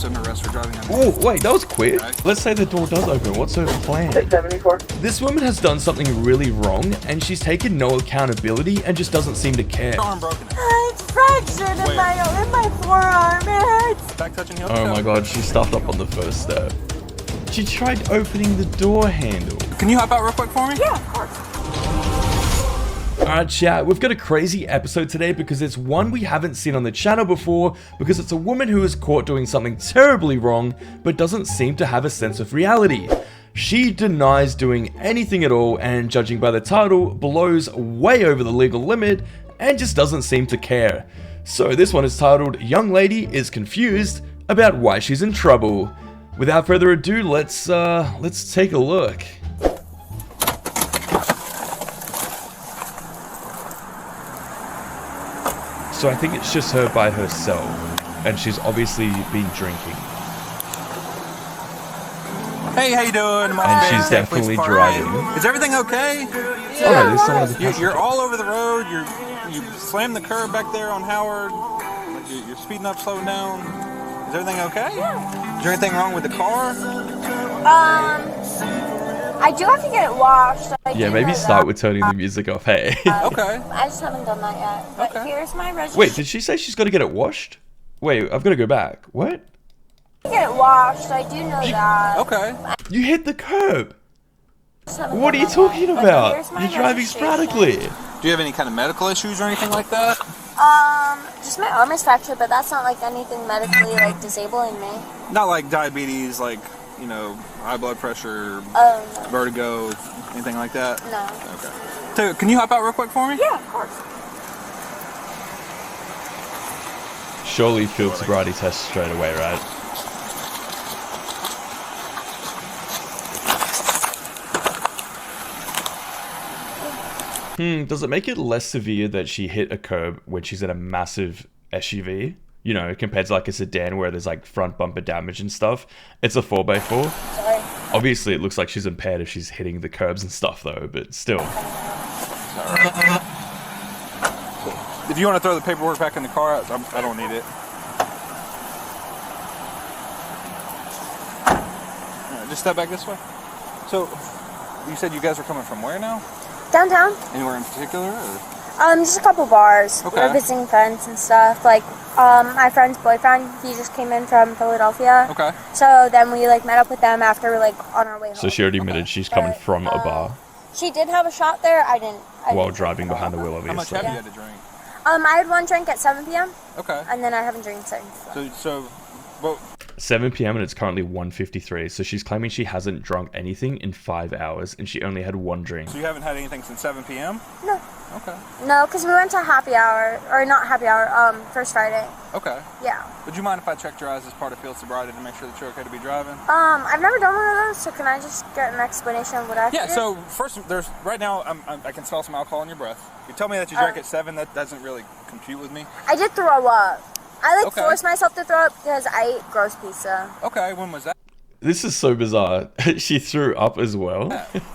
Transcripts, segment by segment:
Arrest for driving. Oh, wait, that was quick. Let's say the door does open. What's her plan? 74. This woman has done something really wrong, and she's taken no accountability and just doesn't seem to care. Arm broken. It's fractured in my forearm. It hurts. Back touching heel. Oh my god, she stuffed up on the first step. She tried opening the door handle. Can you hop out real quick for me? Yeah, of course. Alright chat, we've got a crazy episode today because it's one we haven't seen on the channel before, because it's a woman who is caught doing something terribly wrong but doesn't seem to have a sense of reality. She denies doing anything at all, and judging by the title, blows way over the legal limit and just doesn't seem to care. So this one is titled Young Lady is Confused About Why She's in Trouble. Without further ado, let's take a look. So I think it's just her by herself, and she's obviously been drinking. Hey, how you doing? And she's definitely driving. Is everything okay? Oh no, there's someone at the passenger. You're all over the road. You slammed the curb back there on Howard. You're speeding up, slowing down. Is everything okay? Is there anything wrong with the car? I do have to get it washed. Yeah, maybe start with turning the music off, hey. Okay. I just haven't done that yet. But here's my registration. Wait, did she say she's got to get it washed? Wait, I've got to go back. What? Get it washed. I do know that. Okay. You hit the curb. What are you But talking about? here's my You're driving registration. sporadically. Do you have any kind of medical issues or anything like that? Just my arm is fractured, but that's not like anything medically like disabling me. Not like diabetes, like, you know, high blood pressure, No. vertigo, anything like that? No. Okay. So, can you hop out real quick for me? Yeah, of course. Surely field sobriety test straight away, right? Does it make it less severe that she hit a curb when she's in a massive SUV? You know, compared to like a sedan where there's like front bumper damage and stuff. It's a 4x4. Sorry. Obviously, it looks like she's impaired if she's hitting the curbs and stuff though, but still. If you want to throw the paperwork back in the car, I don't need it. All right, just step back this way. So, you said you guys are coming from where now? Downtown? Anywhere in particular? Or? Just a couple bars. Okay. We're visiting friends and stuff. Like, my friend's boyfriend, he just came in from Philadelphia. Okay. So then we like met up with them after we're like on our way home. So she already admitted she's coming from a bar She did have a shot there. I didn't while driving behind the wheel, How much obviously. have you had to drink? I had one drink at 7 p.m. Okay. and then I haven't drank since. Well, 7 p.m. and it's currently 1:53, so she's claiming she hasn't drunk anything in 5 hours and she only had one drink. so you haven't had anything since 7 p.m.? No. Okay. No, because we went to happy hour, or not happy hour, First Friday. Okay. Yeah. Would you mind if I checked your eyes as part of field sobriety to make sure that you're okay to be driving? I've never done one of those, so can I just get an explanation of what I have to Yeah, do? so first, right now I can smell some alcohol in your breath. You tell me that you drank at 7, that doesn't really compute with me. I did throw up. I Okay. forced myself to throw up because I ate gross pizza. Okay, when was that? This is so bizarre. She threw up as well.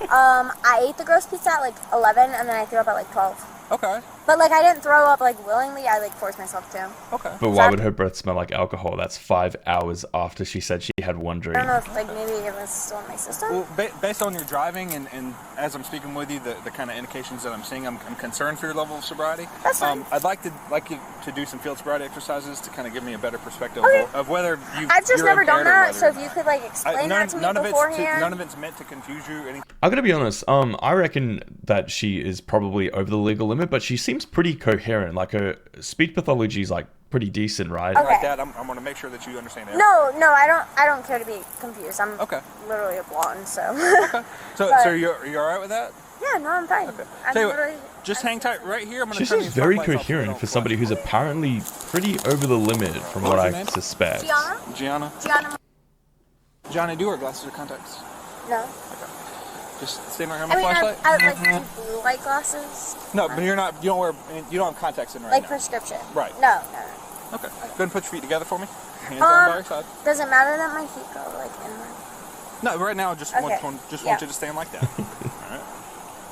I ate the gross pizza at like 11 and then I threw up at like 12. Okay. But like I didn't throw up like willingly, I like forced myself to. Okay. But why would her breath smell like alcohol? That's 5 hours after she said she had one I drink. don't know if like maybe it was still in my system. Well, based on your driving and as I'm speaking with you, the kind of indications that I'm seeing, I'm concerned for your level of sobriety. That's fine. I'd like you to do some field sobriety exercises to kind of give me a better perspective Okay. of whether I've just you're never done impaired or that, whether so or if you not. could like explain that to me beforehand. None of it's meant to confuse you. I'm gonna be honest, I reckon that she is probably over the legal limit, but she seems pretty coherent. Like her speech pathology is like pretty decent, right? Okay. Like that, I'm going to make sure that you understand everything. No, I don't care to be confused. I'm literally a blonde, so. Okay. So you're all right with that? Yeah, no, I'm fine. Okay. I'm Tell you what, literally. just hang tight right here. I'm going She to turn seems these very lights off so they coherent don't for somebody flash. who's apparently pretty over the limit from what What's I your name? suspect. Gianna? Gianna. Gianna. Johnny, do you wear glasses or contacts? No. Just stand right here on I my mean, flashlight. I like do blue light glasses. No, but you don't have contacts in right Like now. prescription. Right. No. Okay. Go ahead and put your feet together for me. Hands down by your side. Does it matter that my feet go like inward? No, right now, just Okay. want you to stand like that. All right.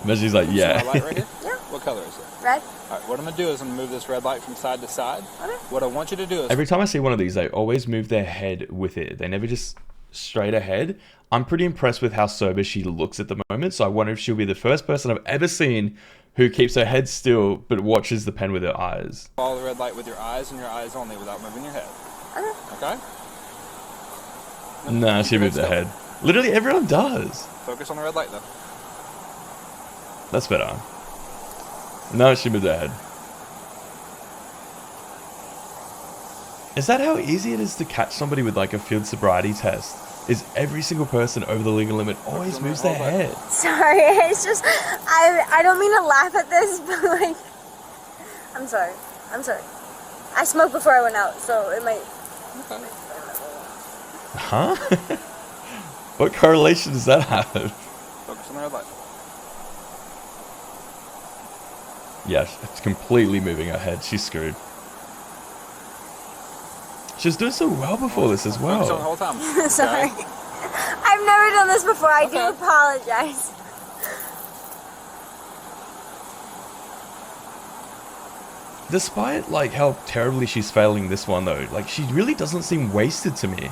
But she's like, See yeah. my light right here? Yeah. What color is it? Red. All right, what I'm going to do is I'm going to move this red light from side to side. Okay. What I want you to do is... Every time I see one of these, they always move their head with it. They never just straight ahead. I'm pretty impressed with how sober she looks at the moment, so I wonder if she'll be the first person I've ever seen who keeps her head still but watches the pen with her eyes. Follow the red light with your eyes and your eyes only without moving your head. Okay? Nah, she moved her head. Literally everyone does. Focus on the red light, though. That's better. No, she moved her head. Is that how easy it is to catch somebody with like a field sobriety test? Is every single person over the legal limit always moves their head? Sorry, it's just I don't mean to laugh at this, but like I'm sorry. I smoked before I went out, so it might. Okay. Huh? What correlation does that have? Focus on the red light. Yeah, it's completely moving her head. She's screwed. She was doing so well before this as Focus on the well. whole time. Sorry. Okay? I've never done this before. I do Okay. apologize. Despite like how terribly she's failing this one though, like she really doesn't seem wasted to me.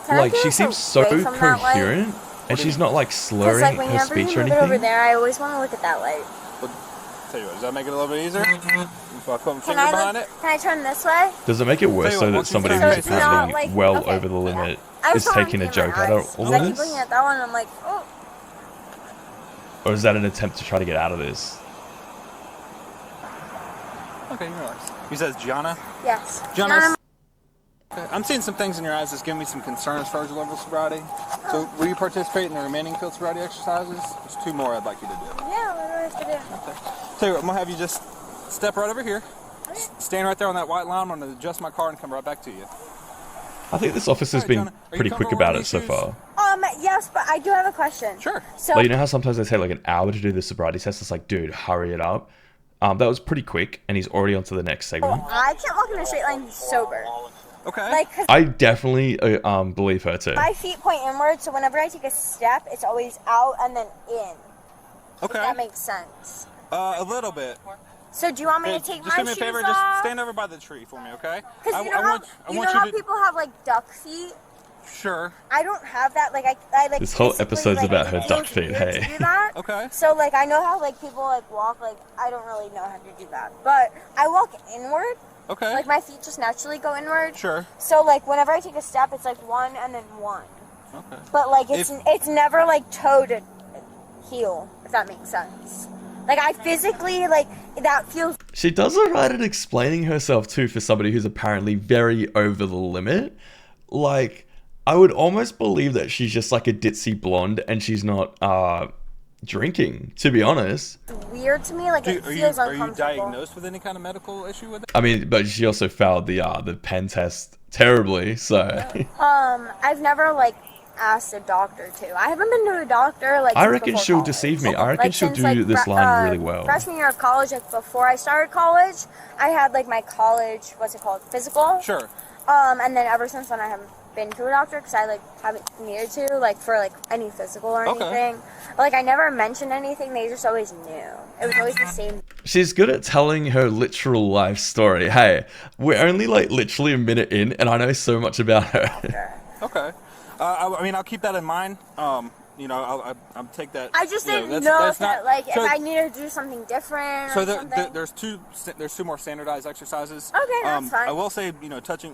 Can I Like get she us seems so away from that light? coherent and she's not like 'Cause slurring like her whenever speech you or move it over anything. there, I always want to look at that light. Tell you what, does that make it a little bit easier? If I put my Can finger I behind look? it? Can I turn this way? Does it make it worse Tell you so what, that somebody once you who's turn it, it's apparently not like- well okay, over the limit I is was taking a joke out of all I of keep looking this? at that one. I'm like, oh. Or is that an attempt to try to get out of this? Okay, you relax. He says Gianna. Yes. Gianna. Okay, I'm seeing some things in your eyes that's giving me some concern as far as your level of sobriety. So, will you participate in the remaining field sobriety exercises? There's 2 more I'd like you to do. Yeah, what do I have to do? Okay. Tell you what, I'm gonna have you just step right over here. Stand right there on that white line. I'm gonna adjust my car and come right back to you. I think this officer's Alright, been Gianna, are you pretty quick comfortable about wearing it so these far. Yes, but I do have a question. Sure. So, Like, you know how sometimes they take like an hour to do the sobriety test? It's like, dude, hurry it up. That was pretty quick, and he's already on to the next segment. I can't walk in a straight line sober. Okay. Like, 'cause I definitely believe her too. my feet point inward, so whenever I take a step, it's always out and then in. If Okay. that makes sense. A little bit. So do you want me Hey, to take just my do me a shoes favor. off? Just stand over by the tree for me, okay? Because you know how, people have like duck feet? Sure. I don't have that. Like I like. This whole physically, episode's like, about it her feels duck feet, weird hey. to do that. Okay. So like I know how like people like walk. Like I don't really know how to do that, but I walk inward. Okay. Like my feet just naturally go inward. Sure. So like whenever I take a step, it's like one and then one. Okay. But like it's never like toe to heel, if that makes sense. Like I physically like that feels. She does alright at explaining herself too for somebody who's apparently very over the limit. Like, I would almost believe that she's just like a ditzy blonde and she's not drinking, to be honest. Weird to me, like it feels are you uncomfortable. diagnosed with any kind of medical issue with it? I mean, but she also failed the pen test terribly, so I've never like asked a doctor to. I haven't been to a doctor like. I since reckon before she'll college. deceive me. I reckon Like, she'll since, do like, this line really well. Freshman year of college, like before I started college, I had like my college, what's it called, physical. Sure. And then ever since then, I haven't been to a doctor because I like haven't needed to like for like any physical or Okay. anything. But, like I never mentioned anything. They just always knew. It was always the same. She's good at telling her literal life story. Hey, we're only like literally a minute in, and I know so much about her. Okay. I mean, I'll keep that in mind. I'll take that. I just didn't that's know if not- that, like, so- if I needed to do something different So or something. there's two more standardized exercises. Okay, that's fine. I will say,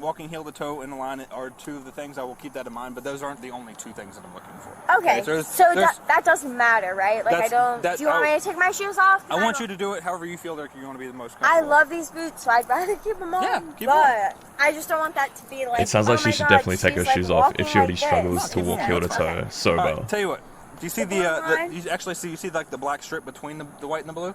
walking heel to toe in the line are 2 of the things. I will keep that in mind, but those aren't the only 2 things that I'm looking for. Okay, so that doesn't matter, right? Like I don't. Do you want me to take my shoes off? I want you to do it however you feel like you're going to be the most I comfortable. love these boots, so I'd rather keep them on. Yeah, keep 'em but I just don't want that to be like. It sounds like oh she my should God, definitely take her she's, like, shoes off if walking she already like struggles this. to walk heel to toe sober. All right, tell you what. Do you see The blue line? you see like the black strip between the white and the blue?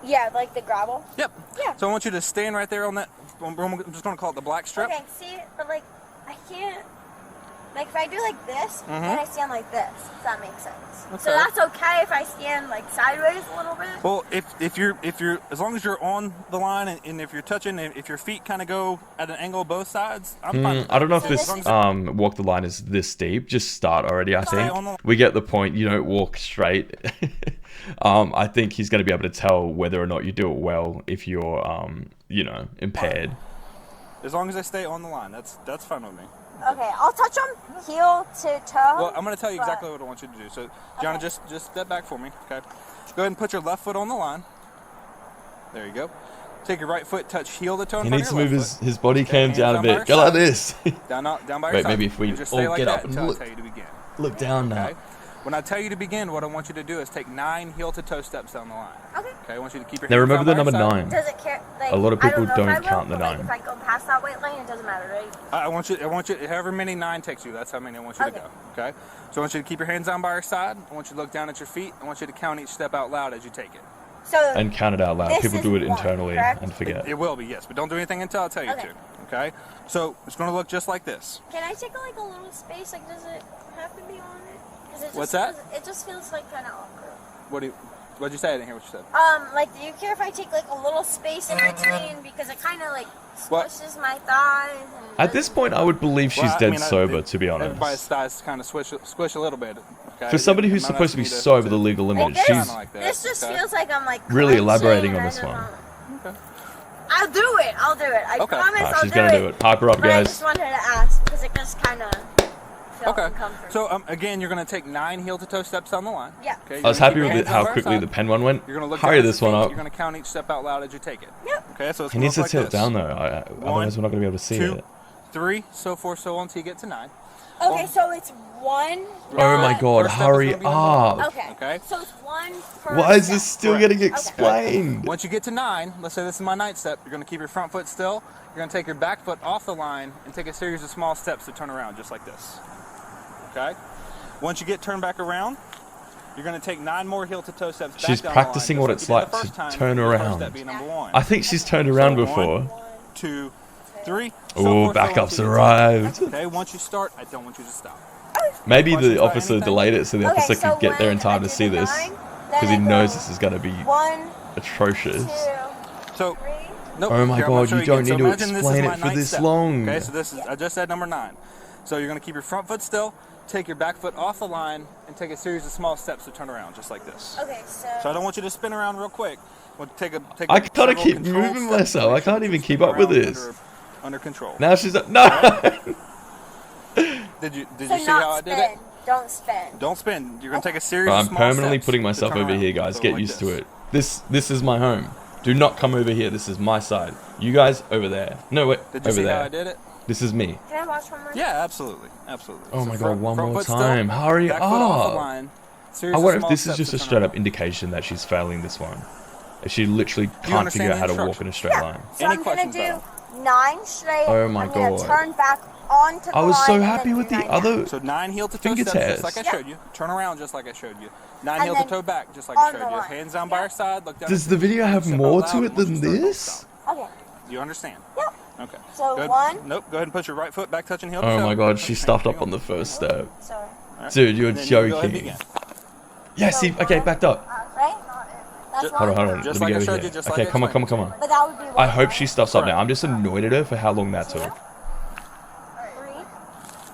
Yeah, like the gravel. Yep. Yeah. So I want you to stand right there on that. I'm just going to call it the black strip. Okay, see, but like I can't. Like if I do like this, then I stand like this. If that makes sense. So Okay. that's okay if I stand like sideways a little bit. Well, if you're as long as you're on the line and if you're touching, if your feet kind of go at an angle both sides, I'm fine. I don't know if So this this is- walk the line is this steep. Just start already, I Stay on think. the- We get the point. You don't walk straight. I think he's going to be able to tell whether or not you do it well if you're, you know, impaired. As long as I stay on the line, that's fine with me. Okay, I'll touch them heel to toe. Well, I'm going to tell you exactly what I want you to do. So, Gianna, Okay. just step back for me, okay? Go ahead and put your left foot on the line. There you go. Take your right foot, touch heel to toe. He needs to move his body cam down a bit. Go like this. Down by your Wait, side. maybe if we just stay all like get that up and until look. I tell you to begin. Look down now. Okay? When I tell you to begin, what I want you to do is take 9 heel to toe steps down the line. Okay. Okay, I want you to keep your Now hands remember down the by number your side. 9. Does it care? Like, A lot of people I don't know don't if I will, count the but, like, 9. if I go past that weight line, it doesn't matter, right? I want you, however many 9 takes you, that's how many I want you to Okay. go. Okay? So I want you to keep your hands down by your side. I want you to look down at your feet. I want you to count each step out loud as you take it. So And count it out loud. This People is do it one, internally correct? and forget. It will be, yes, but don't do anything until I tell you Okay. to. Okay? So it's going to look just like this. can I take like a little space? Like, does it have to be on it? 'Cause it just What's that? It just feels like kind of awkward. What'd you say? I didn't hear what you said. Like, do you care if I take like a little space in between because it kind of like What? squishes my thighs? And At this point, I would believe she's Well, I dead mean, sober, to be honest. Everybody's thighs kind of squish a little bit. Okay? For somebody who's I'm not supposed to be asking you sober, the legal limit, Like this? she's like that, This just okay? feels like I'm like really clenching, elaborating on and I this don't one. know. Okay. I'll do it. I'll do it. I Okay. promise Alright, I'll she's do gonna it. do it. Hype her up, But I guys. just wanted to ask because it just kind of felt Okay. uncomfortable. So again, you're going to take 9 heel to toe steps down the line. Yeah. Okay? I was happy with how quickly the pen one went. You're going to look Hurry down at this your one feet. up. You're going to count each step out loud as you take it. Yep. Okay, so it's He gonna needs to look like tilt this. down though, otherwise we're not going to be able to see 2, it. 3, so forth, so on until you get to 9. Okay, so it's one. Oh my not- god, First step is hurry gonna be number up! Okay. Okay. So it's one per Why is step. this still Correct. getting explained? Once you get to 9, let's say this is my 9th step, you're going to keep your front foot still. You're going to take your back foot off the line and take a series of small steps to turn around, just like this. Okay? Once you get turned back around, you're going to take 9 more heel to toe steps back She's down practicing the what line, it's just like like you to did the first time, turn the first around. step being number 1. I think she's turned around So before. 1, 2, 3. Oh, backups arrived. Okay, once you start, I don't want you to stop. Maybe Questions the about officer anything? delayed it so the Okay, officer so could get there in when time I to do see the this. 9, Because then he I knows go this is going to be 1, atrocious. 2, So, 3. nope, Oh my here, I'm gonna god, show you again. don't So need to imagine this is explain my it for 9th this step. long. Okay, so this is, I just said number 9. So you're going to keep your front foot still, take your back foot off the line, and take a series of small steps to turn around, just like this. Okay, so. So I don't want you to spin around real quick. We'll take a I gotta several keep controlled moving steps myself. to I make sure can't that even you keep spin up with around this. Under control. Now she's no. Did you So see not how I did spin. it? Don't spin. Don't spin. You're gonna take a series I'm of small permanently steps putting to myself turn over around. here, guys. So Get like used to this. it. This is my home. Do not come over here. This is my side. You guys over there. No, wait. Did you Over see how I there. did it? This is me. Can I watch one more? Yeah, absolutely, absolutely. Oh So my god, front- one front more foot still, time. Hurry back foot off the up. line, series I of wonder if small this is steps just to a turn straight around. up indication that she's failing this one. If she literally you can't understand figure out how the to walk in a straight Yeah. line. So Any I'm gonna questions do about 9 straight. Oh my I'm gonna God. turn back onto the I was line so and happy then with do the 9 other. down. So 9 heel to toe Finger steps, test. just like I showed you. Turn around, just like I showed you. 9 And heel to then toe back, just like on I showed the you. line. Hands down by Yeah. your side. Look down. Does at the your video feet, have step out more loud, to it and once you than start, don't this? stop. Okay. You understand? Yep. Okay. So Go ahead. 1. Nope. Go ahead and put your right foot back touching heel to Oh toe. my god, she Hang stuffed up on. on the first step. Sorry. Alright. Dude, you're And then you go ahead and joking. begin. Yeah, see, okay, backed up. Right? That's Just- 1. Hold on, hold on. Just Let me like I go showed over you, here. just Okay, like I come on, explained come on. But that would be 1. I hope she stuffs up Correct. now. I'm just annoyed at her for how long that took. 3.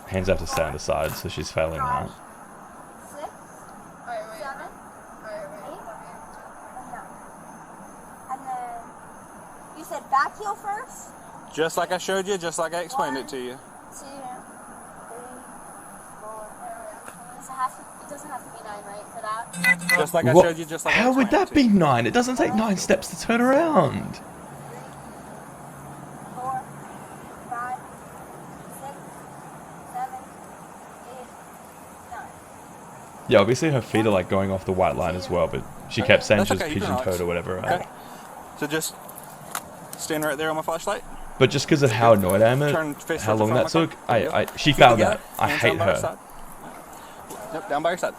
Hands have to stay on the side, so she's failing now. 6. 7. 8. And then you said back heel first. Just like I showed you, just like I explained it to you. 2, 3, 4. It doesn't have to be 9, right, for that? Just like I What? showed you, just like I How would explained that it to be you. 9? It doesn't take 9 steps to turn around. 4, 5, 6, 7, 8, 9. Yeah, obviously her feet are like going off the white line as well, but she kept saying That's she was okay, you can pigeon-toed relax. or whatever, right? Okay. So just stand right there on my flashlight. But just because of how annoyed I am Turn at face how towards long the that front took, of my car. she Feet failed together, that. I hands hate down by your her. side. Nope, down by your side.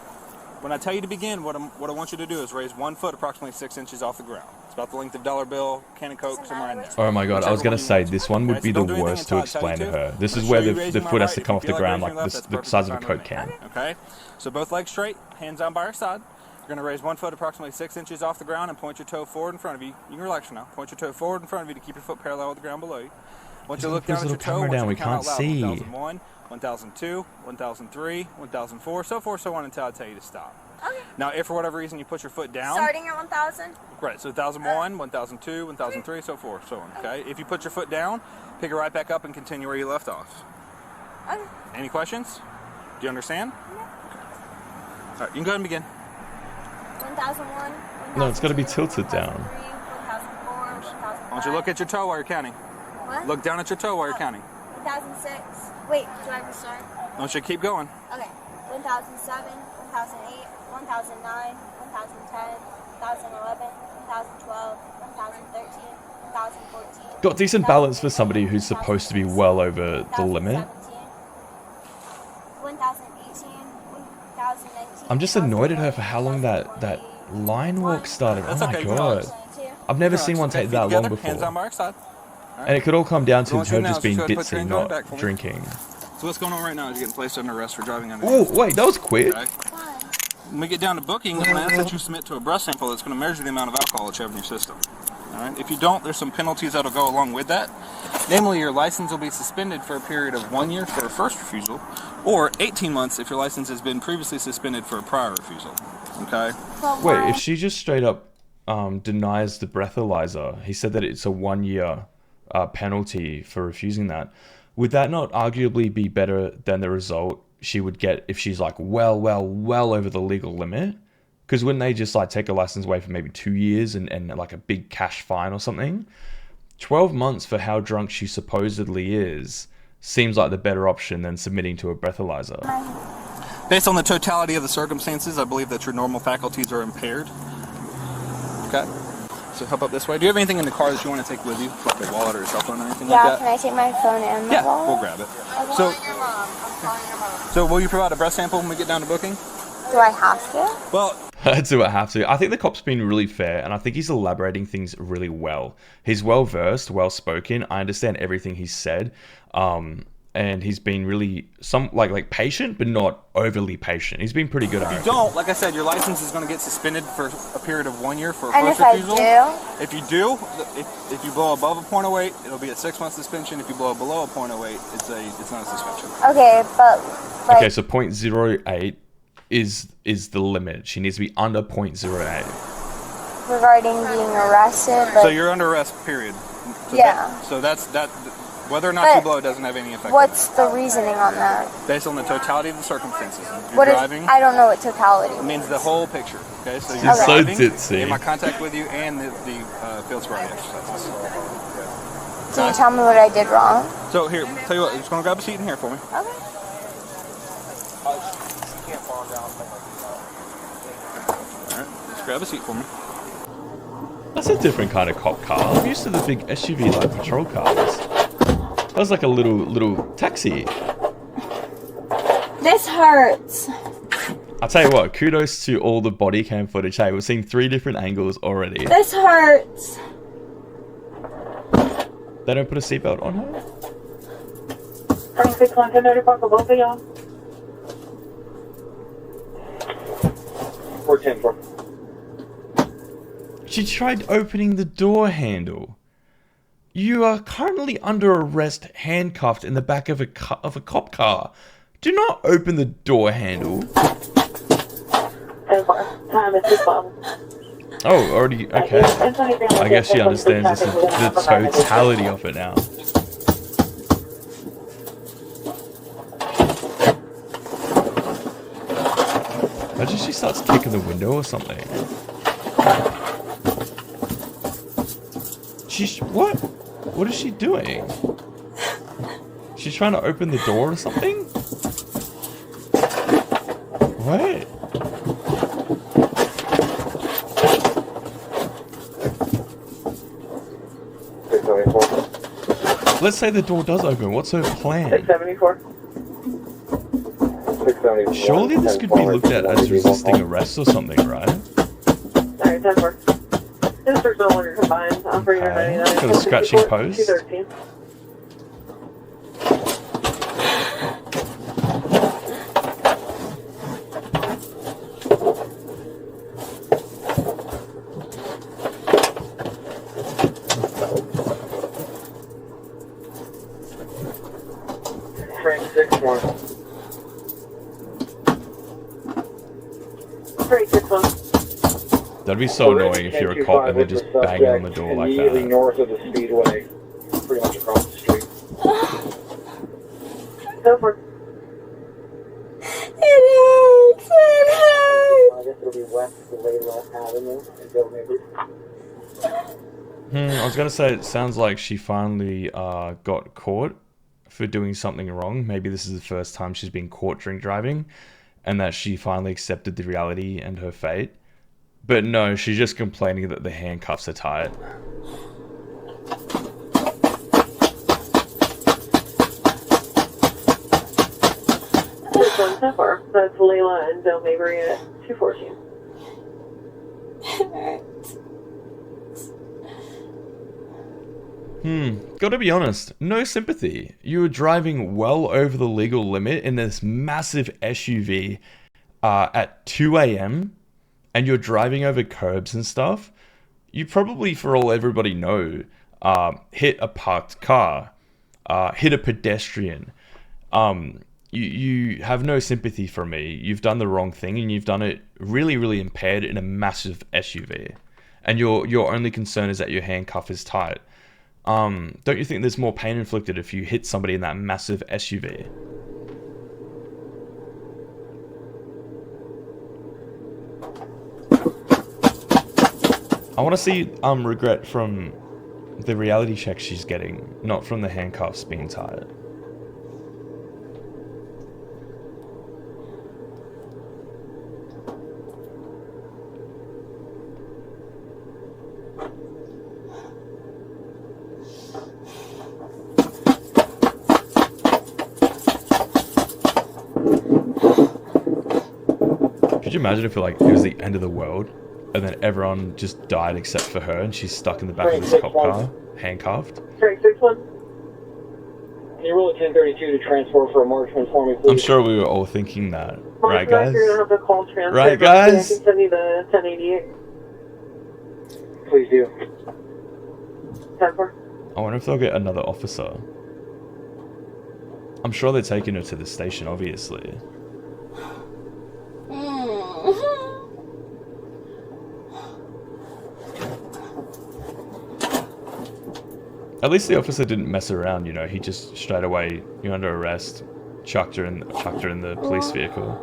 When I tell you to begin, what I want you to do is raise 1 foot approximately 6 inches off the ground. It's about the length of dollar bill, can of Coke, somewhere in there. Oh my god, I was Whichever gonna one you say want. this one would Okay, be so the don't do anything worst to until I tell you explain to to. her. This I'm is gonna where show you the raising my foot has right. to If come you off the feel like ground raising like your left, this, that's the perfectly size of a fine Coke with can. me. Okay, so both legs straight, hands down by your side. You're gonna raise 1 foot approximately 6 inches off the ground and point your toe forward in front of you. You can relax for now. Point your toe forward in front of you to keep your foot parallel with the ground below you. Once you He's look gonna down put at his your toe, little camera once down, you we count out can't loud, see. 1001, 1002, 1003, 1004, so forth, so on until I tell you to stop. Okay. Now, if for whatever reason you put your foot down, Starting at 1,000? right, so 1001, 1002, 1003, so forth, so on, okay? If you put your foot down, pick it right back up and continue where you left off. Okay. Any questions? Do you understand? No. All right, you can go ahead and begin. 1001. No, it's got to be tilted down. 1004, 1005. Why don't you look at your toe while you're counting? What? Look down at your toe while you're counting. 1006. Wait, do I restart? Don't you keep going. Okay. 1007, 1008, 1009, 1010, 2011, 2012, 2013, 2014. Got decent balance for somebody who's supposed to be well over the limit. 2018, 2019. I'm just annoyed at her for how long that line walk started. Oh That's my okay, you can god. relax. I've never seen one take that long Hands on before. by our side. And it could all come down to What her you want just to do being now is just go ahead and put your ditzy, hand on your back not for me. drinking. So what's going on right now is you're getting placed under arrest for driving under. Oh, wait, that was quick. Okay. When we get down to booking, I'm going to ask that you submit to a breath sample that's going to measure the amount of alcohol that you have in your system. All right. If you don't, there's some penalties that'll go along with that. Namely, your license will be suspended for a period of 1 year for a first refusal, or 18 months if your license has been previously suspended for a prior refusal. Okay. Wait, if she just straight up denies the breathalyzer, he said that it's a 1 year penalty for refusing that. Would that not arguably be better than the result she would get if she's like well over the legal limit? Because wouldn't they just like take a license away for maybe 2 years and like a big cash fine or something? 12 months for how drunk she supposedly is seems like the better option than submitting to a breathalyzer. Based on the totality of the circumstances, I believe that your normal faculties are impaired. Okay. So hop up this way. Do you have anything in the car that you want to take with you? Like a wallet or a cell phone or anything like that? Can I take my phone and my Yeah, wallet? we'll grab it. I'm calling your mom. I'm calling your mom. So will you provide a breath sample when we get down to booking? Do I have to? Well, Do I have to? I think the cop's been really fair, and I think he's elaborating things really well. He's well versed, well spoken. I understand everything he's said, and he's been really like patient, but not overly patient. He's been pretty good. if you don't, like I said, your license is going to get suspended for a period of 1 year for a And first if I refusal. do? If you do, if you blow above a .08, it'll be a 6 month suspension. If you blow below a .08, it's not a suspension. Okay, but like, Okay, so 0.08 is the limit. She needs to be under 0.08. regarding being arrested, So like, you're under arrest, period. So Yeah. that's whether or not But you blow doesn't have any effect. what's the reasoning on that? Based on the totality of the circumstances. You're What is? driving. I don't know what totality It means the whole picture. Okay, so you're You're so driving, ditzy. in my contact with you, and the field sobriety exercises. Can you tell me what I did wrong? So here, tell you what, you're just gonna grab a seat in here for me. Okay. All right, just grab a seat for me. That's a different kind of cop car. I'm used to the big SUV like patrol cars. That was like a little taxi. This hurts. I'll tell you what, kudos to all the body cam footage. Hey, we're seeing 3 different angles already. This hurts. They don't put a seatbelt on her? 6-1-10-35 for both of y'all. 410-4. She tried opening the door handle. You are currently under arrest, handcuffed in the back of a cop car. Do not open the door handle. 10-4. Time is 2:12. Oh, already, okay. I guess she understands this is the totality of it now. Imagine she starts kicking the window or something. What? What is she doing? She's trying to open the door or something? What? Let's say the door does open. What's her plan? 674. Surely this could be looked at as resisting arrest or something, right? Alright, 10-4. This is no longer combined. For your Okay. 99. Got a scratching post. 213. Frank 6-1. Straight 6-1. That'd be so annoying if you're a cop and they're just banging on the door like immediately that. north of the speedway, pretty much across the street. Go for it. It hurts. It hurts. I guess it'll be west of the Layla Avenue and Bill Neighbors. I was gonna say, it sounds like she finally got caught for doing something wrong. Maybe this is the first time she's been caught drink driving, and that she finally accepted the reality and her fate. But no, she's just complaining that the handcuffs are tight. This one so far. That's Layla and Bill Mabry at 214. It hurts. Gotta be honest, no sympathy. You were driving well over the legal limit in this massive SUV at 2 a.m. and you're driving over curbs and stuff. You probably, for all everybody know, hit a parked car, hit a pedestrian. You have no sympathy for me. You've done the wrong thing, and you've done it really, really impaired in a massive SUV. And your only concern is that your handcuff is tight. Don't you think there's more pain inflicted if you hit somebody in that massive SUV? I want to see regret from the reality check she's getting, not from the handcuffs being tight. Could you imagine if it was the end of the world and then everyone just died except for her and she's stuck in the back of this cop car, handcuffed? Straight 6-1. Can you roll a 1032 to transfer for a marksman for me, please? I'm sure we were all thinking that. Right, guys? You're going to have to call transfer. Right, guys? I can send you the 1088. Please do. 10-4. I wonder if they'll get another officer. I'm sure they're taking her to the station, obviously. At least the officer didn't mess around, you know. He just straight away, you're under arrest, chucked her in the police vehicle.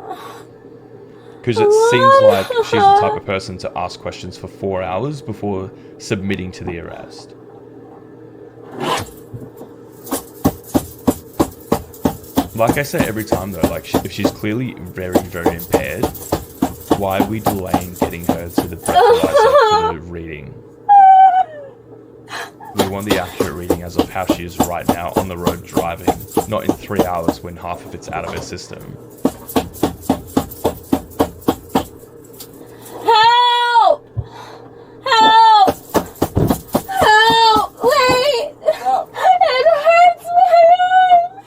Because it seems like she's the type of person to ask questions for 4 hours before submitting to the arrest. Like I say every time though, like if she's clearly very, very impaired, why are we delaying getting her to the breathalyzer for the reading? We want the accurate reading as of how she is right now on the road driving, not in 3 hours when half of it's out of her system. Help! Help! Help! Wait! It hurts my arm!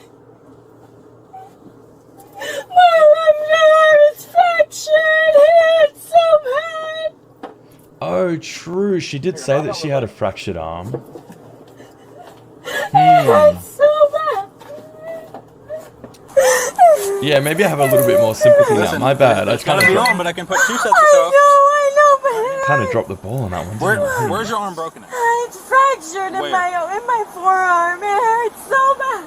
My left arm is fractured! It hurts so bad! Oh, true. She did say that she had a fractured arm. It hurts so bad! Yeah, maybe I have a little bit more sympathy now. Listen, My bad. I It's gotta be on, but I can put 2 sets of cuffs. I know, but it kind of dropped the ball on that one. Where's your arm broken at? It's fractured in Where? my forearm. It hurts so bad.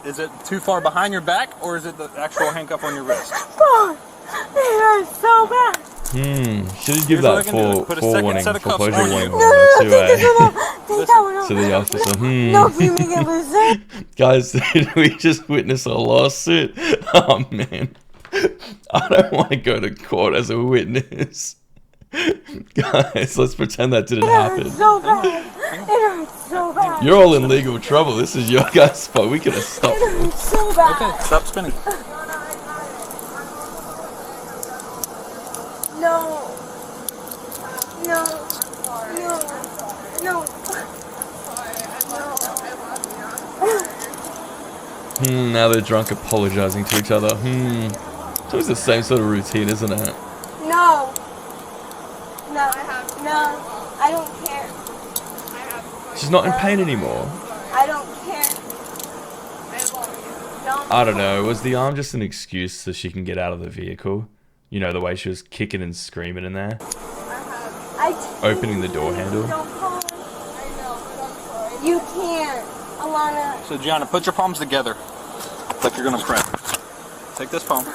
Is it too far behind your back, or is it the actual handcuff on your wrist? Oh, it hurts so bad. Should have give Here's what I that can do. Put a second forewarning, set of cuffs foreclosure on you. warning No, to the officer. No, you make it lose. Guys, did we just witness a lawsuit? Oh man, I don't want to go to court as a witness. Guys, let's pretend that didn't It happen. hurts so bad. It hurts so bad. You're all in legal trouble. This is your guys' fault. We could have stopped. It hurts so bad. Okay, stop spinning. No. No. No. No. Now they're drunk apologizing to each other. It's always the same sort of routine, isn't it? No. No. No. I don't care. She's not in pain anymore. I don't care. I don't know. Was the arm just an excuse so she can get out of the vehicle? You know, the way she was kicking and screaming in there. I Opening the door handle. Don't call me. I know, but I'm sorry. You can't, Alana. So Gianna, put your palms together, like you're gonna pray. Take this palm.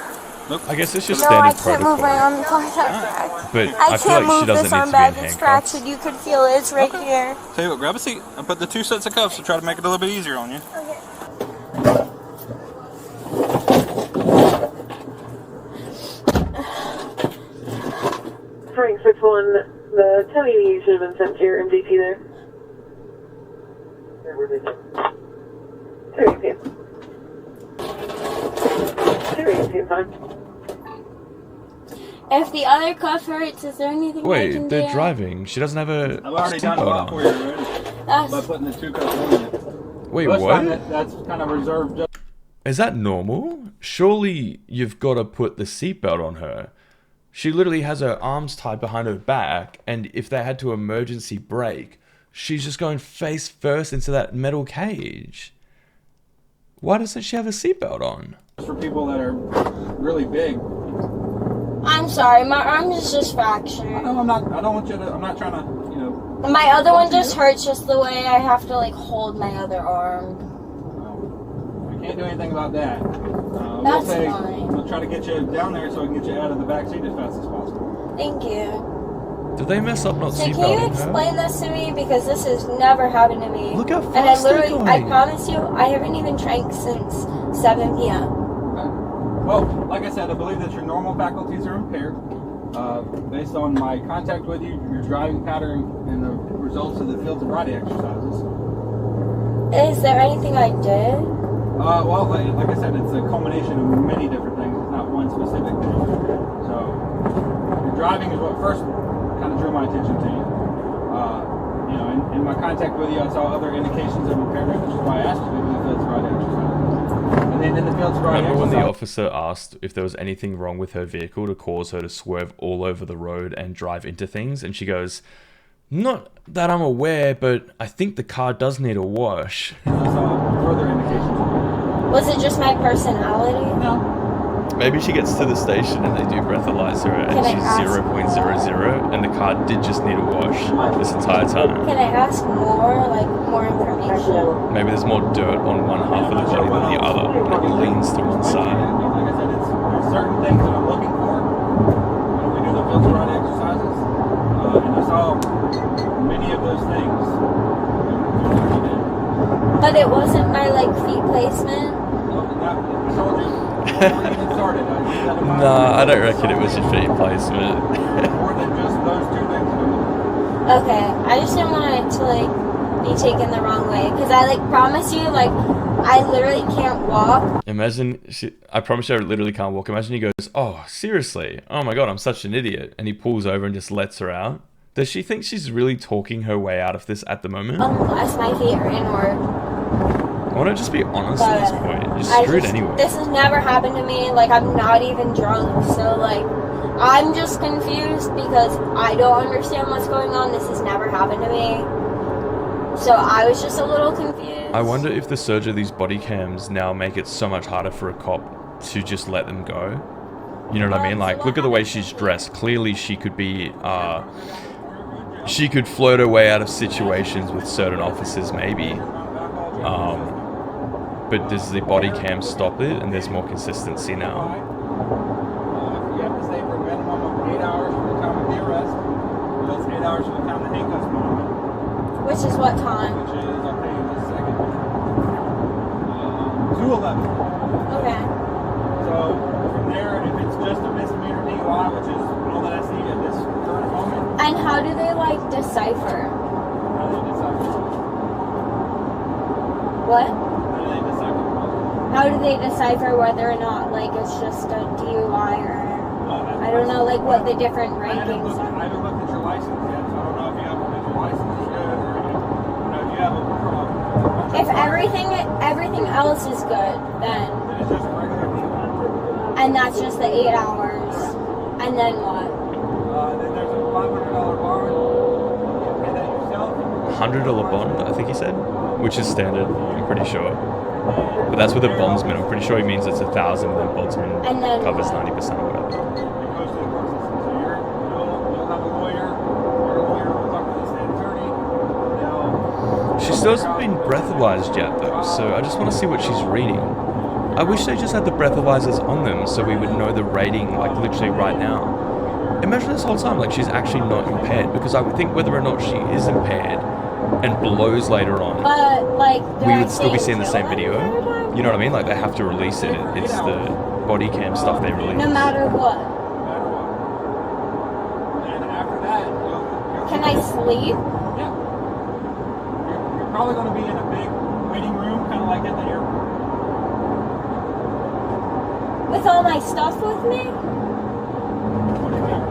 Nope. I guess it's just No, I standard can't move my protocol. arm because that's But I I feel can't like she move doesn't this need arm to be back. in It's handcuffs. fractured. You could feel it. It's right here. Tell you what, grab a seat and put the 2 sets of cuffs to try to make it a little bit easier on you. Okay. Frank 6-1, the 1080 should have been sent to your MDT there. 218. 218 time. If the other cuff hurts, is there anything I Wait, can they're do? driving. She doesn't have a I've already done a lot seatbelt for on. you already by That's, putting the 2 cups on you. Wait, Most time what? that's kind of reserved just Is that normal? Surely you've got to put the seatbelt on her. She literally has her arms tied behind her back, and if they had to emergency brake, she's just going face first into that metal cage. Why doesn't she have a seatbelt on? for people that are really big. I'm sorry, my arm is just fractured. No, I'm not. I don't want you to. I'm not trying to. You know. My other one just hurts just the way I have to like hold my other arm. I can't do anything about that. That's we'll fine. We'll try to get you down there so I can get you out of the back seat as fast as possible. Thank you. Did they mess up not So can you seatbelting her? explain this to me? Because this has never happened to me. Look how And I fast they're literally, I going. promise you, I haven't even drank since 7 p.m. Well, like I said, I believe that your normal faculties are impaired. Based on my contact with you, your driving pattern, and the results of the field sobriety exercises. Is there anything I did? Well, like I said, it's a culmination of many different things. It's not one specific thing. So, your driving is what first kind of drew my attention to you. You know, in my contact with you, I saw other indications of impairment, which is why I asked you to do the field sobriety exercises. And then in the field sobriety Remember when the exercise, officer asked if there was anything wrong with her vehicle to cause her to swerve all over the road and drive into things? And she goes, "Not that I'm aware, but I think the car does need a wash." I saw further indications. Was it just my personality? No. Maybe she gets to the station and they do breathalyze her and Can I she's ask 0.00 and the car did just need a wash this entire time. Can I ask more, like, more information? Maybe there's more dirt on one half of the body than the other and it leans to one side. Like I said, there's certain things that I'm looking for when we do the field sobriety exercises. And I saw many of those things. But it wasn't my, like, feet placement? I told you, before we even started, I used that in my Nah, I don't reckon it was your feet placement. more than just those 2 things that I'm looking for. Okay, I just didn't want it to, like, be taken the wrong way. Because I, like, promise you, like, I literally can't walk. Imagine, I promise you I literally can't walk. Imagine he goes, "Oh, seriously? Oh my god, I'm such an idiot." And he pulls over and just lets her out. Does she think she's really talking her way out of this at the moment? Unless my feet are inward. I want to just be honest at this point. You're I screwed just- anyway. This has never happened to me. Like, I'm not even drunk. So, like, I'm just confused because I don't understand what's going on. This has never happened to me. So I was just a little confused. I wonder if the surge of these body cams now make it so much harder for a cop to just let them go. You know what I mean? Like, look at the way she's dressed. Clearly she could be, she could float her way out of situations with certain officers maybe. But does the body cam stop it and there's more consistency now? You have to stay for a minimum of 8 hours from the time of the arrest. That's 8 hours from the time the handcuffs went on. Which is what time? Which is, I'll tell you in just a second. 2:11. Okay. So from there, if it's just a misdemeanor DUI, which is all that I see at this current moment, And how do they, like, decipher? how do they decipher? What? How do they decipher? How do they decipher whether or not, like, it's just a DUI or... I don't know, like, what the different I haven't rankings looked are. at your license yet, so I don't know if you have your license is good or if you have a If everything else is good, then... then it's just a regular DUI. And that's just the 8 hours. And then what? Then there's a $500 bond. You pay that yourself. $100 bond, I think he said, which is standard, I'm pretty sure. But that's with a bondsman. I'm pretty sure he means it's 1,000, and then bondsman And then covers what? 90% or whatever. It goes lawyer. Your lawyer will talk to the state attorney. She still hasn't been breathalyzed yet though, so I just want to see what she's reading. I wish they just had the breathalyzers on them so we would know the rating like literally right now. Imagine this whole time like she's actually not impaired, because I would think whether or not she is impaired and blows later on, But like, we would still be seeing the same video. You know what I mean? Like they have to release it. It's the body cam stuff they release. No matter what. No matter what. And after that, you'll Can I sleep? Yeah. You're probably going to be in a big waiting room, kind of like at the airport. With all my stuff with me? What do you mean?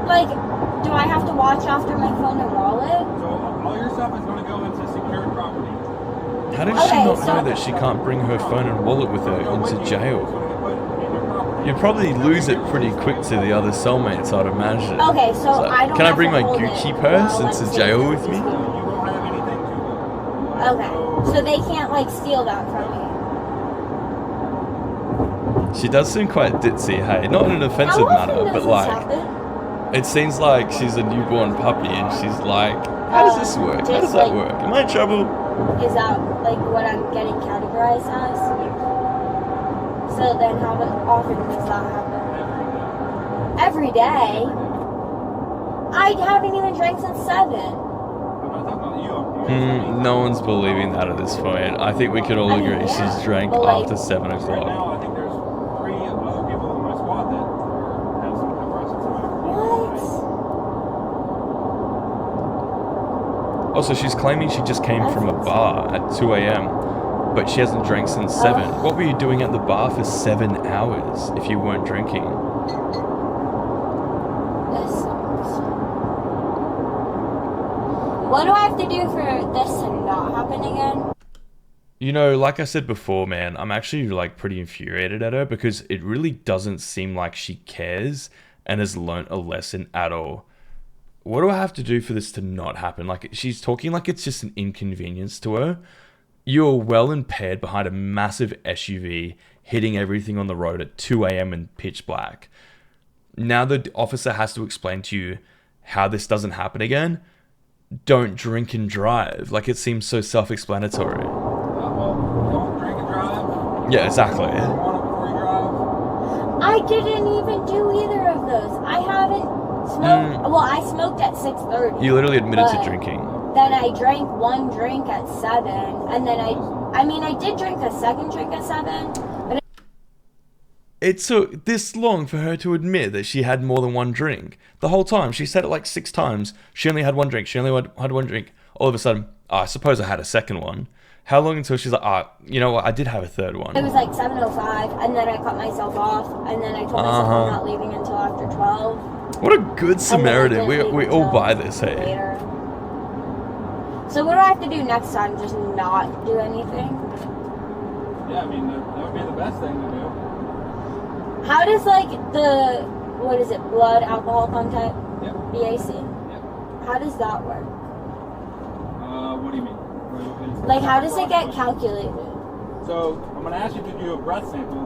Like, do I have to watch after my phone and wallet? So all your stuff is going to go into secured property. How did she Okay, not so- know that she can't bring her phone and wallet with her into It's jail? going to get put in your property. You'd probably lose it pretty quick to the other cellmates, I'd imagine. Okay, so So, I don't can I have bring to my hold Gucci it purse while into I'm jail sitting with me? these people. You won't have anything to do. Okay, so they can't like steal that from me. She does seem quite ditzy, hey? Not in an offensive How often manner, does but this like, happen? it seems like she's a newborn puppy and she's like, how does this work? How just does that like- work? Am I in trouble? Is that like what I'm getting categorized as? So then how often does that happen? Every day? I haven't even drank since 7. I'm not talking about you. No one's believing that at this point. I think we could all I mean, agree yeah, she's drank but, like, after 7 Right o'clock. now, I think there's 3 other people in my squad that have some kind of process. What? Also, she's claiming she just came from a bar at 2 a.m., but she hasn't drank since 7. Ugh. What were you doing at the bar for 7 hours if you weren't drinking? This sucks. What do I have to do for this to not happen again? You know, like I said before, man, I'm actually like pretty infuriated at her because it really doesn't seem like she cares and has learnt a lesson at all. What do I have to do for this to not happen? Like, she's talking like it's just an inconvenience to her. You're well impaired behind a massive SUV, hitting everything on the road at 2 a.m. in pitch black. Now the officer has to explain to you how this doesn't happen again. Don't drink and drive. Like, it seems so self-explanatory. Well, don't drink and drive. Yeah, exactly. You want it before you drive. I didn't even do either of those. I haven't smoked. Well, I smoked at 6:30. You literally admitted to but drinking. Then I drank one drink at 7, and then I did drink a second drink at 7, but It took this long for her to admit that she had more than one drink. The whole time, she said it like 6 times. She only had one drink. She only had one drink. All of a sudden, I suppose I had a second one. How long until she's like, you know what, I did have a third one. it was like 7:05, and then I cut myself off, and then I told myself I'm not leaving until after 12. What a good Samaritan. And then I didn't We leave all until buy this, hey. later. So what do I have to do next time? Just not do anything? Yeah, I mean, that would be the best thing to do. How does like the, what is it, blood alcohol content, Yep. BAC? Yep. How does that work? What do you mean? Like how does it get calculated? So, I'm going to ask you to do a breath sample.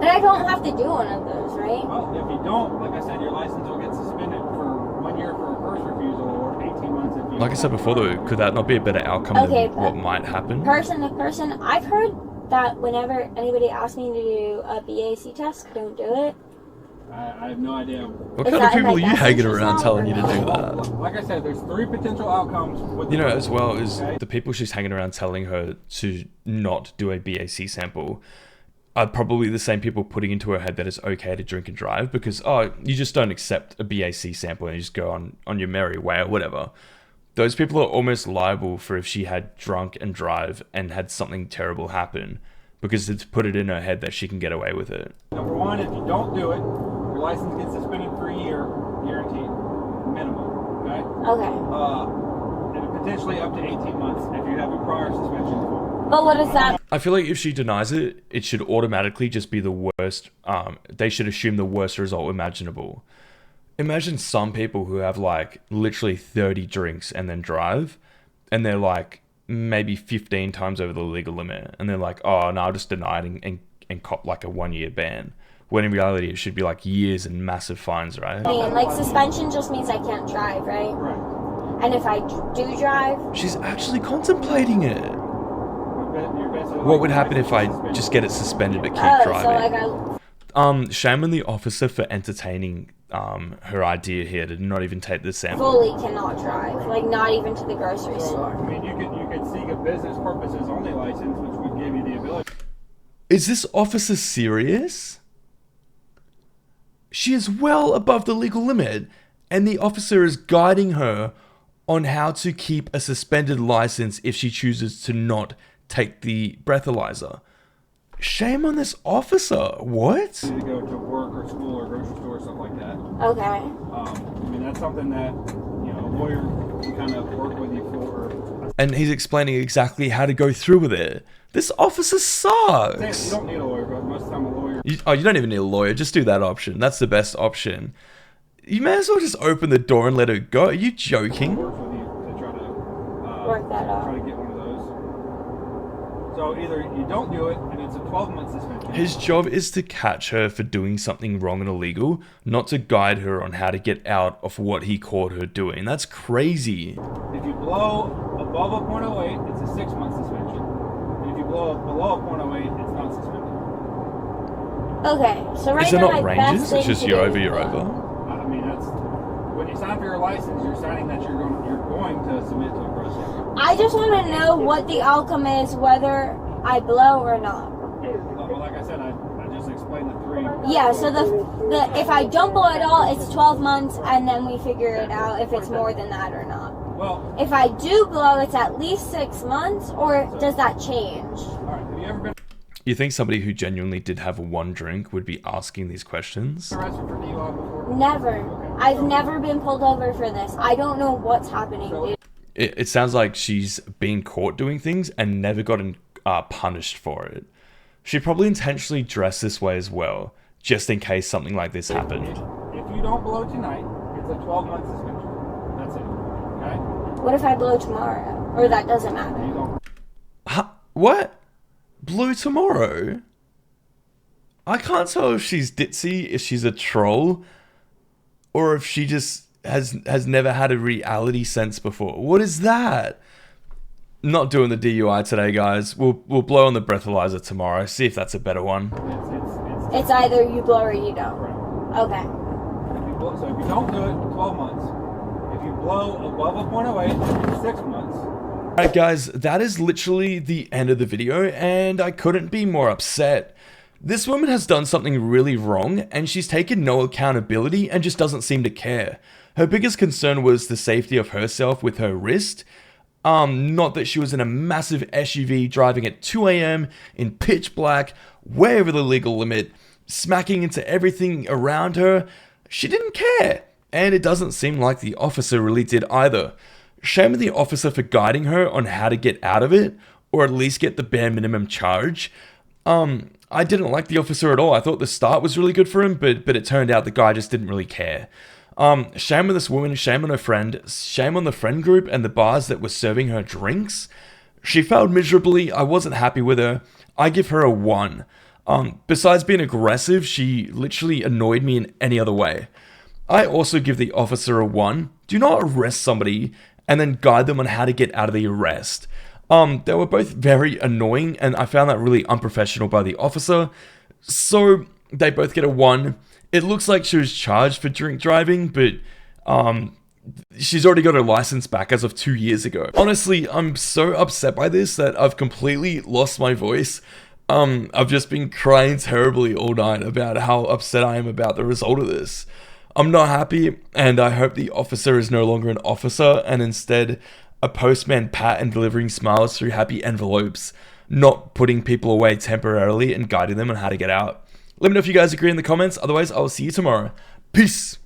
But I don't have to do one of those, right? Well, if you don't, like I said, your license will get suspended for 1 year for a first refusal or 18 months if you... Like I said before though, could that not be a better outcome Okay, than but- what might happen? Person to person, I've heard that whenever anybody asks me to do a BAC test, don't do it. I have no idea. What Is kind of that in people are my you best hanging interest around now telling or you to no? do that? Like I said, there's 3 potential outcomes with You know, the as well as okay? the people she's hanging around telling her to not do a BAC sample are probably the same people putting into her head that it's okay to drink and drive because, you just don't accept a BAC sample and you just go on your merry way or whatever. Those people are almost liable for if she had drunk and drive and had something terrible happen because it's put it in her head that she can get away with it. Number 1, if you don't do it, your license gets suspended for a year, guaranteed, minimum, okay? Okay. And potentially up to 18 months if you have a prior suspension for. But what is that? I feel like if she denies it, it should automatically just be the worst. They should assume the worst result imaginable. Imagine some people who have like literally 30 drinks and then drive, and they're like maybe 15 times over the legal limit, and they're like, oh no, I'll just deny it and cop like a 1 year ban. when in reality it should be like years and massive fines, right? I mean, like, suspension just means I can't drive, right? Right. And if I do drive, She's actually contemplating it. You're basically What like would happen if I suspended. just get it suspended but keep so driving? like I Shame on the officer for entertaining her idea here to not even take the sample. fully cannot drive, like not even to the grocery So, store. I mean, you could seek a business purposes only license, which would give you the ability. Is this officer serious? She is well above the legal limit, and the officer is guiding her on how to keep a suspended license if she chooses to not take the breathalyzer. Shame on this officer. What? To go to work or school or grocery store or stuff like that. Okay. I mean, that's something that, you know, a lawyer can kind of work with you for. And he's explaining exactly how to go through with it. This officer You sucks. don't need a lawyer, but most of the time a lawyer You don't even need a lawyer. Just do that option. That's the best option. You may as well just open the door and let her go. Are you joking? works with you to try to Work that out. try to get one of those. So either you don't do it, and it's a 12-month suspension. His job is to catch her for doing something wrong and illegal, not to guide her on how to get out of what he caught her doing. That's crazy. If you blow above a .08, it's a 6-month suspension. And if you blow below a .08, it's not suspended. Okay. So right Is there now, not my ranges? best thing It's just to you're do- over, you're over. I mean, that's when you sign for your license, you're signing that you're going to submit to a process. I just want to know what the outcome is, whether I blow or not. Well, like I said, I just explained the three. Yeah, so the if I don't blow at all, it's 12 months, and then we figure it out if it's more than that or not. Well, If I do blow, it's at least 6 months, or does that change? all right. Have you ever been You think somebody who genuinely did have one drink would be asking these questions? arrested for DUI before? Never. I've never been pulled over for this. I don't know what's happening, dude. It sounds like she's been caught doing things and never gotten punished for it. She probably intentionally dressed this way as well, just in case something like this happened. If you don't blow tonight, it's a 12-month suspension. That's it. Okay? What if I blow tomorrow? Or that doesn't matter. You don't. Huh? What? Blue tomorrow? I can't tell if she's ditzy, if she's a troll, or if she just has never had a reality sense before. What is that? Not doing the DUI today, guys. We'll blow on the breathalyzer tomorrow. See if that's a better one. It's either you blow or you don't. Right. Okay. So if you don't do it, 12 months. If you blow above a .08, it's 6 months. Alright guys, that is literally the end of the video, and I couldn't be more upset. This woman has done something really wrong, and she's taken no accountability and just doesn't seem to care. Her biggest concern was the safety of herself with her wrist. Not that she was in a massive SUV driving at 2 AM in pitch black, way over the legal limit, smacking into everything around her. She didn't care, and it doesn't seem like the officer really did either. Shame on the officer for guiding her on how to get out of it, or at least get the bare minimum charge. I didn't like the officer at all. I thought the start was really good for him, but it turned out the guy just didn't really care. Shame on this woman, shame on her friend, shame on the friend group and the bars that were serving her drinks. She failed miserably. I wasn't happy with her. I give her a 1. Besides being aggressive, she literally annoyed me in any other way. I also give the officer a 1. Do not arrest somebody and then guide them on how to get out of the arrest. They were both very annoying, and I found that really unprofessional by the officer. So they both get a 1. It looks like she was charged for drink driving, but she's already got her license back as of 2 years ago. Honestly, I'm so upset by this that I've completely lost my voice. I've just been crying terribly all night about how upset I am about the result of this. I'm not happy, and I hope the officer is no longer an officer and instead a postman pat and delivering smiles through happy envelopes, not putting people away temporarily and guiding them on how to get out. Let me know if you guys agree in the comments. Otherwise, I'll see you tomorrow. Peace.